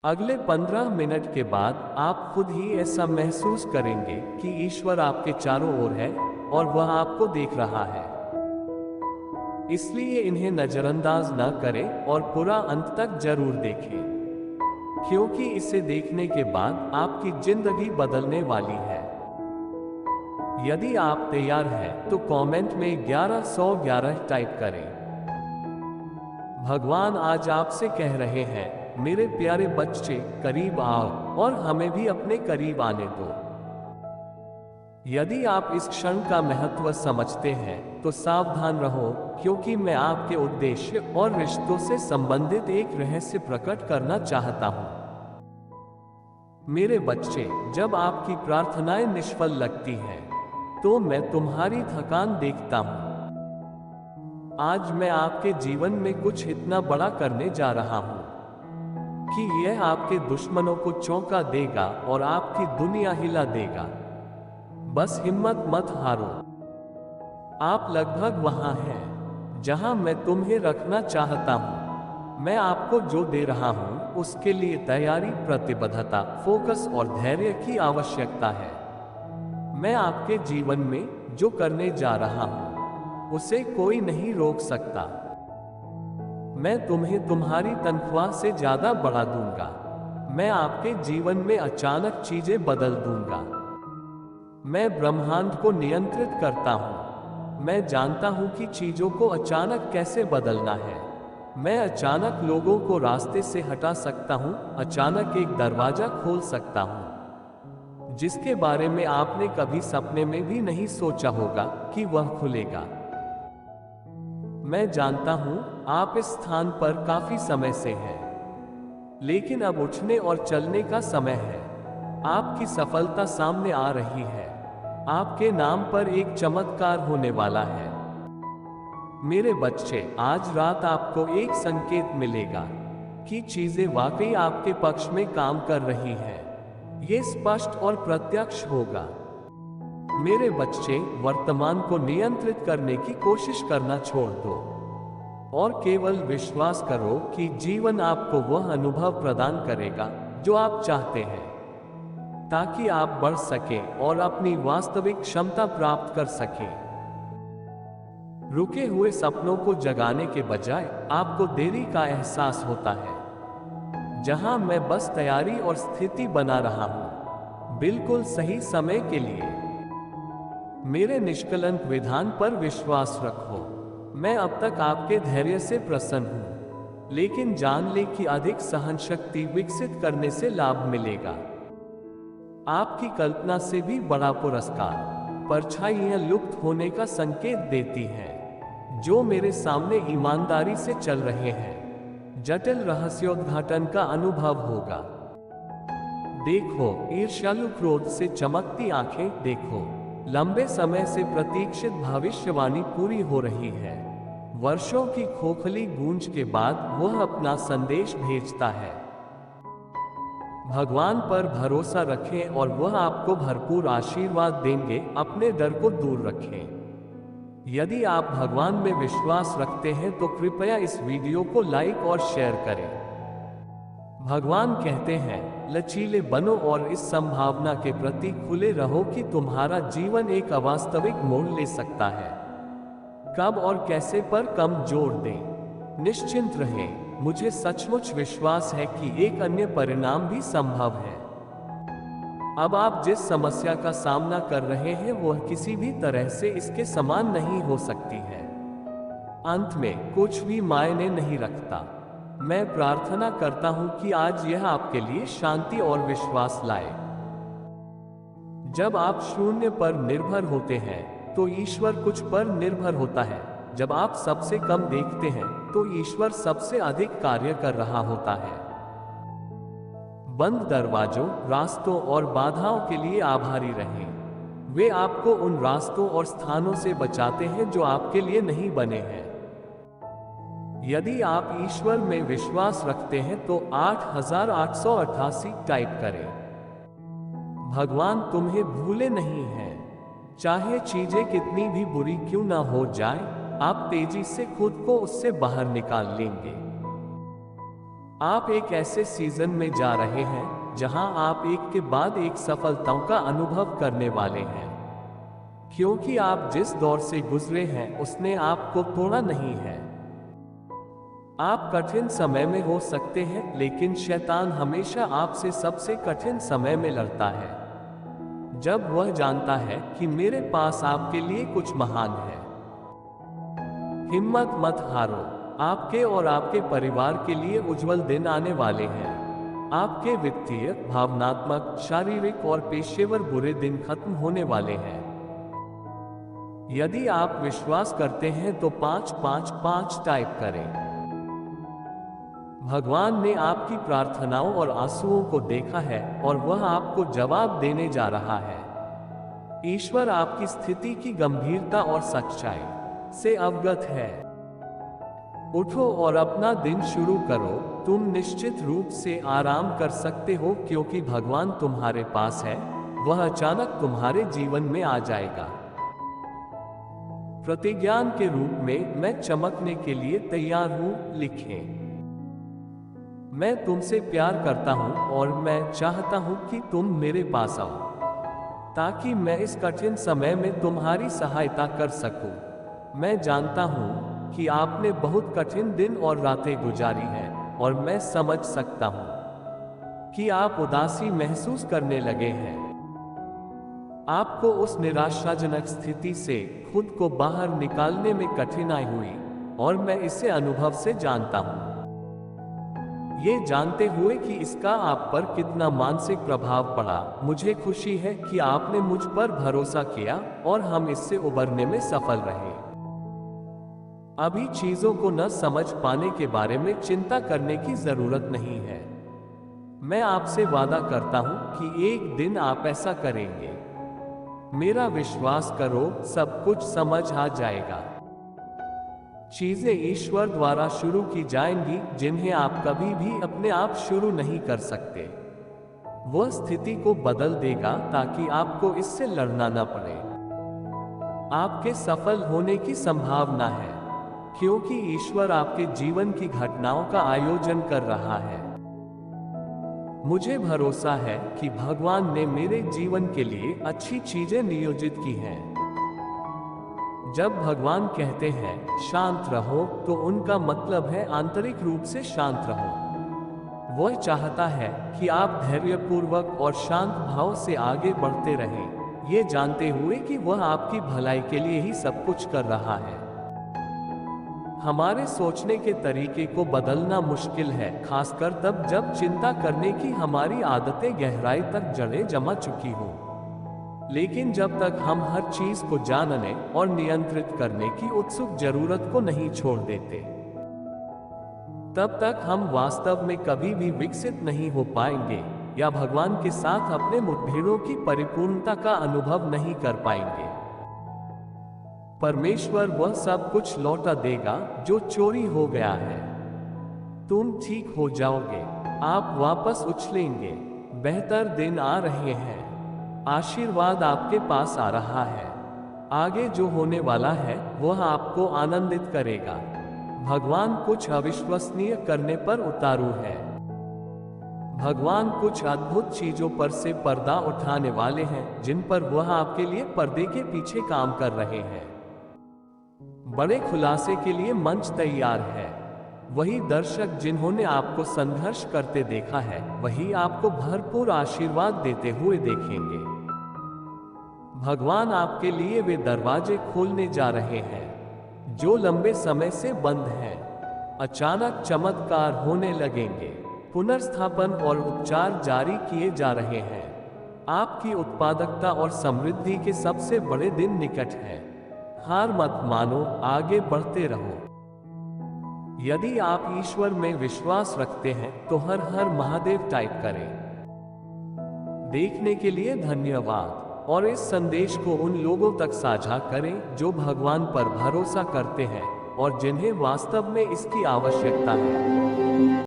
अगले 15 मिनट के बाद आप खुद ही ऐसा महसूस करेंगे कि ईश्वर आपके चारों ओर है और वह आपको देख रहा है। इसलिए इन्हें नजरअंदाज न करें और पूरा अंत तक जरूर देखें, क्योंकि इसे देखने के बाद आपकी जिंदगी बदलने वाली है। यदि आप तैयार हैं, तो कमेंट में 1111 टाइप करें। भगवान आज आपसे कह रहे हैं, मेरे प्यारे बच्चे, करीब आओ और हमें भी अपने करीब आने दो। यदि आप इस क्षण का महत्व समझते हैं, तो सावधान रहो, क्योंकि मैं आपके उद्देश्य और रिश्तों से संबंधित एक रहस्य प्रकट करना चाहता हूं। मेरे बच्चे, जब आपकी प्रार्थनाएं निष्फल लगती हैं, तो मैं तुम्हारी थकान देखता हूं। आज मैं आपके जीवन में कुछ इतना बड़ा करने जा रहा हूं कि यह आपके दुश्मनों को चौंका देगा और आपकी दुनिया हिला देगा। बस हिम्मत मत हारो। आप लगभग वहां हैं जहां मैं तुम्हें रखना चाहता हूं। मैं आपको जो दे रहा हूं, उसके लिए तैयारी, प्रतिबद्धता, फोकस और धैर्य की आवश्यकता है। मैं आपके जीवन में जो करने जा रहा हूं, उसे कोई नहीं रोक सकता। मैं तुम्हें तुम्हारी तनख्वाह से ज्यादा बढ़ा दूंगा। मैं आपके जीवन में अचानक चीजें बदल दूंगा। मैं ब्रह्मांड को नियंत्रित करता हूं। मैं जानता हूं कि चीजों को अचानक कैसे बदलना है। मैं अचानक लोगों को रास्ते से हटा सकता हूं, अचानक एक दरवाजा खोल सकता हूं, जिसके बारे में आपने कभी सपने में भी नहीं सोचा होगा कि वह खुलेगा। मैं जानता हूं, आप इस स्थान पर काफी समय से हैं, लेकिन अब उठने और चलने का समय है। आपकी सफलता सामने आ रही है। आपके नाम पर एक चमत्कार होने वाला है। मेरे बच्चे, आज रात आपको एक संकेत मिलेगा कि चीजें वाकई आपके पक्ष में काम कर रही हैं। ये स्पष्ट और प्रत्यक्ष होगा। मेरे बच्चे, वर्तमान को नियंत्रित करने की कोशिश करना छोड़ दो और केवल विश्वास करो कि जीवन आपको वह अनुभव प्रदान करेगा जो आप चाहते हैं, ताकि आप बढ़ सकें और अपनी वास्तविक क्षमता प्राप्त कर सकें। रुके हुए सपनों को जगाने के बजाय आपको देरी का एहसास होता है, जहां मैं बस तैयारी और स्थिति बना रहा हूं, बिल्कुल सही समय के लिए। मेरे निष्कलंक विधान पर विश्वास रखो। मैं अब तक आपके धैर्य से प्रसन्न हूं, लेकिन जान ले कि अधिक सहनशक्ति विकसित करने से लाभ मिलेगा। आपकी कल्पना से भी बड़ा पुरस्कार। परछाइयां लुप्त होने का संकेत देती हैं, जो मेरे सामने ईमानदारी से चल रहे हैं। जटिल रहस्योद्घाटन का अनुभव होगा। देखो, ईर्ष्यालु क्रोध से चमकती आंखें देखो। लंबे समय से प्रतीक्षित भविष्यवाणी पूरी हो रही है। वर्षों की खोखली गूंज के बाद वह अपना संदेश भेजता है। भगवान पर भरोसा रखें और वह आपको भरपूर आशीर्वाद देंगे। अपने डर को दूर रखें। यदि आप भगवान में विश्वास रखते हैं, तो कृपया इस वीडियो को लाइक और शेयर करें। भगवान कहते हैं, लचीले बनो और इस संभावना के प्रति खुले रहो कि तुम्हारा जीवन एक अवास्तविक मोड़ ले सकता है। कब और कैसे पर कम जोर दें। निश्चिंत रहें, मुझे सचमुच विश्वास है कि एक अन्य परिणाम भी संभव है। अब आप जिस समस्या का सामना कर रहे हैं, वह किसी भी तरह से इसके समान नहीं हो सकती है। अंत में कुछ भी मायने नहीं रखता। मैं प्रार्थना करता हूं कि आज यह आपके लिए शांति और विश्वास लाए। जब आप शून्य पर निर्भर होते हैं, तो ईश्वर कुछ पर निर्भर होता है। जब आप सबसे कम देखते हैं, तो ईश्वर सबसे अधिक कार्य कर रहा होता है। बंद दरवाजों, रास्तों और बाधाओं के लिए आभारी रहें। वे आपको उन रास्तों और स्थानों से बचाते हैं जो आपके लिए नहीं बने हैं। यदि आप ईश्वर में विश्वास रखते हैं, तो 8888 टाइप करें। भगवान तुम्हें भूले नहीं हैं। चाहे चीजें कितनी भी बुरी क्यों ना हो जाए, आप तेजी से खुद को उससे बाहर निकाल लेंगे। आप एक ऐसे सीजन में जा रहे हैं जहां आप एक के बाद एक सफलताओं का अनुभव करने वाले हैं, क्योंकि आप जिस दौर से गुजरे हैं उसने आपको तोड़ा नहीं है। आप कठिन समय में हो सकते हैं, लेकिन शैतान हमेशा आपसे सबसे कठिन समय में लड़ता है, जब वह जानता है कि मेरे पास आपके लिए कुछ महान है। हिम्मत मत हारो, आपके और आपके परिवार के लिए उज्जवल दिन आने वाले हैं। आपके वित्तीय, भावनात्मक, शारीरिक और पेशेवर बुरे दिन खत्म होने वाले हैं। यदि आप विश्वास करते हैं तो 555 टाइप करें। भगवान ने आपकी प्रार्थनाओं और आंसुओं को देखा है और वह आपको जवाब देने जा रहा है। ईश्वर आपकी स्थिति की गंभीरता और सच्चाई से अवगत है। उठो और अपना दिन शुरू करो। तुम निश्चित रूप से आराम कर सकते हो, क्योंकि भगवान तुम्हारे पास है। वह अचानक तुम्हारे जीवन में आ जाएगा। प्रतिज्ञान के रूप में मैं चमकने के लिए तैयार हूं लिखें। मैं तुमसे प्यार करता हूं और मैं चाहता हूं कि तुम मेरे पास आओ, ताकि मैं इस कठिन समय में तुम्हारी सहायता कर सकूं। मैं जानता हूं कि आपने बहुत कठिन दिन और रातें गुजारी हैं, और मैं समझ सकता हूं कि आप उदासी महसूस करने लगे हैं। आपको उस निराशाजनक स्थिति से खुद को बाहर निकालने में कठिनाई हुई, और मैं इसे अनुभव से जानता हूं। ये जानते हुए कि इसका आप पर कितना मानसिक प्रभाव पड़ा, मुझे खुशी है कि आपने मुझ पर भरोसा किया और हम इससे उबरने में सफल रहे। अभी चीजों को न समझ पाने के बारे में चिंता करने की जरूरत नहीं है। मैं आपसे वादा करता हूं कि एक दिन आप ऐसा करेंगे। मेरा विश्वास करो, सब कुछ समझ आ जाएगा। चीजें ईश्वर द्वारा शुरू की जाएंगी जिन्हें आप कभी भी अपने आप शुरू नहीं कर सकते। वह स्थिति को बदल देगा ताकि आपको इससे लड़ना न पड़े। आपके सफल होने की संभावना है, क्योंकि ईश्वर आपके जीवन की घटनाओं का आयोजन कर रहा है। मुझे भरोसा है कि भगवान ने मेरे जीवन के लिए अच्छी चीजें नियोजित की हैं। जब भगवान कहते हैं शांत रहो, तो उनका मतलब है आंतरिक रूप से शांत रहो। वह चाहता है कि आप धैर्यपूर्वक और शांत भाव से आगे बढ़ते रहें, ये जानते हुए कि वह आपकी भलाई के लिए ही सब कुछ कर रहा है। हमारे सोचने के तरीके को बदलना मुश्किल है, खासकर तब जब चिंता करने की हमारी आदतें गहराई तक जड़ें जमा चुकी हों। लेकिन जब तक हम हर चीज को जानने और नियंत्रित करने की उत्सुक जरूरत को नहीं छोड़ देते, तब तक हम वास्तव में कभी भी विकसित नहीं हो पाएंगे या भगवान के साथ अपने मुठभेड़ों की परिपूर्णता का अनुभव नहीं कर पाएंगे। परमेश्वर वह सब कुछ लौटा देगा जो चोरी हो गया है। तुम ठीक हो जाओगे, आप वापस उछलेंगे। बेहतर दिन आ रहे हैं। आशीर्वाद आपके पास आ रहा है। आगे जो होने वाला है वह आपको आनंदित करेगा। भगवान कुछ अविश्वसनीय करने पर उतारू है। भगवान कुछ अद्भुत चीजों पर से पर्दा उठाने वाले हैं, जिन पर वह आपके लिए पर्दे के पीछे काम कर रहे हैं। बड़े खुलासे के लिए मंच तैयार है। वही दर्शक जिन्होंने आपको संघर्ष करते देखा है, वही आपको भरपूर आशीर्वाद देते हुए देखेंगे। भगवान आपके लिए वे दरवाजे खोलने जा रहे हैं जो लंबे समय से बंद हैं। अचानक चमत्कार होने लगेंगे। पुनर्स्थापन और उपचार जारी किए जा रहे हैं। आपकी उत्पादकता और समृद्धि के सबसे बड़े दिन निकट हैं। हार मत मानो, आगे बढ़ते रहो। यदि आप ईश्वर में विश्वास रखते हैं तो हर हर महादेव टाइप करें। देखने के लिए धन्यवाद, और इस संदेश को उन लोगों तक साझा करें जो भगवान पर भरोसा करते हैं और जिन्हें वास्तव में इसकी आवश्यकता है।